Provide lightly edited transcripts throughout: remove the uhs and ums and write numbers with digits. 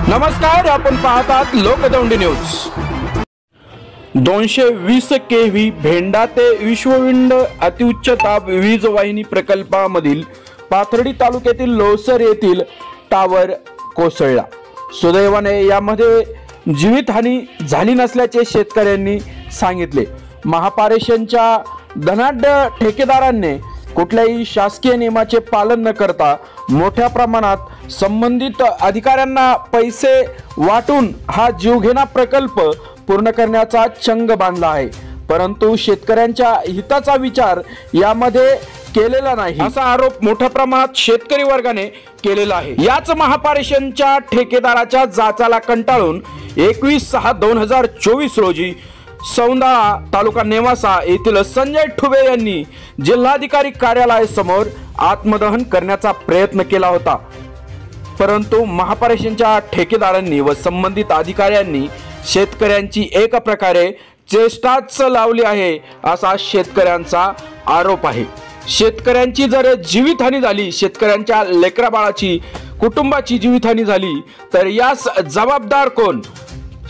नमस्कार, आपण पाहतात लोकदौंडी न्यूज। 220 केव्ही भेंडा ते विश्वविंड अतिउच्च दाब वीज वाहिनी प्रकल्पामधील पाथर्डी तालुक्यातील लोसर येथील टावर कोसळला। सुदैवाने यामध्ये जीवितहानी झाली नसल्याचे शेतकऱ्यांनी सांगितले। महापारेषणच्या धनाढ्य ठेकेदारांनी कुठल्याही शासकीय नियमाचे पालन न करता मोठ्या प्रमाणात संबंधित अधिकाऱ्यांना पैसे वाटून हा जीवघेणा प्रकल्प पूर्ण करण्याचा चंग बांधला आहे, परंतु शेतकऱ्यांच्या हिताचा विचार यामध्ये केलेला नाही असा आरोप मोठ्या प्रमाणात शेतकरी वर्गाने केलेला आहे। याच महापारेषणच्या ठेकेदाराच्या जाचाला कंटाळून 21/6/2024 रोजी सौंदाळा तालुका नेवासा येथील संजय ठुबे यांनी जिल्हाधिकारी कार्यालयासमोर आत्मदहन करण्याचा प्रयत्न केला होता, परंतु महापारेषणच्या ठेकेदारांनी व संबंधित अधिकाऱ्यांनी शेतकऱ्यांची एक प्रकारे चेष्टाच लावली आहे असा शेतकऱ्यांचा आरोप आहे। शेतकऱ्यांची जर जीवितहानी झाली, शेतकऱ्यांच्या लेकराबाळाची कुटुंबाची जीवितहानी झाली तर यास जबाबदार कोण?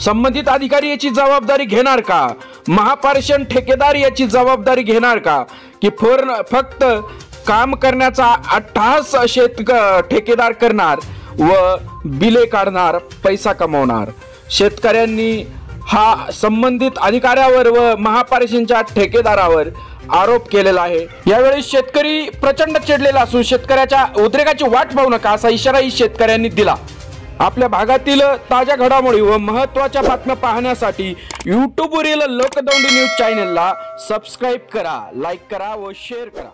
संबंधित अधिकारी याची जबाबदारी घेणार का? महापारेषण ठेकेदार याची जबाबदारी घेणार का? की फक्त काम करण्याचा अट्टहास ठेकेदार करणार व बिले काढणार, पैसा कमवणार? शेतकऱ्यांनी हा संबंधित अधिकाऱ्यावर व महापारेषणच्या ठेकेदारावर आरोप केलेला आहे। यावेळी शेतकरी प्रचंड चिडलेला असून शेतकऱ्याच्या उद्रेकाची वाट पाहू नका असा इशाराही शेतकऱ्यांनी दिला। आपल्या भागातील ताज्या घडामोडी व महत्त्वाच्या बातम्या पाहण्यासाठी यूट्यूबवरील लोकदौंडी न्यूज चॅनलला सबस्क्राइब करा, लाईक करा व शेअर करा।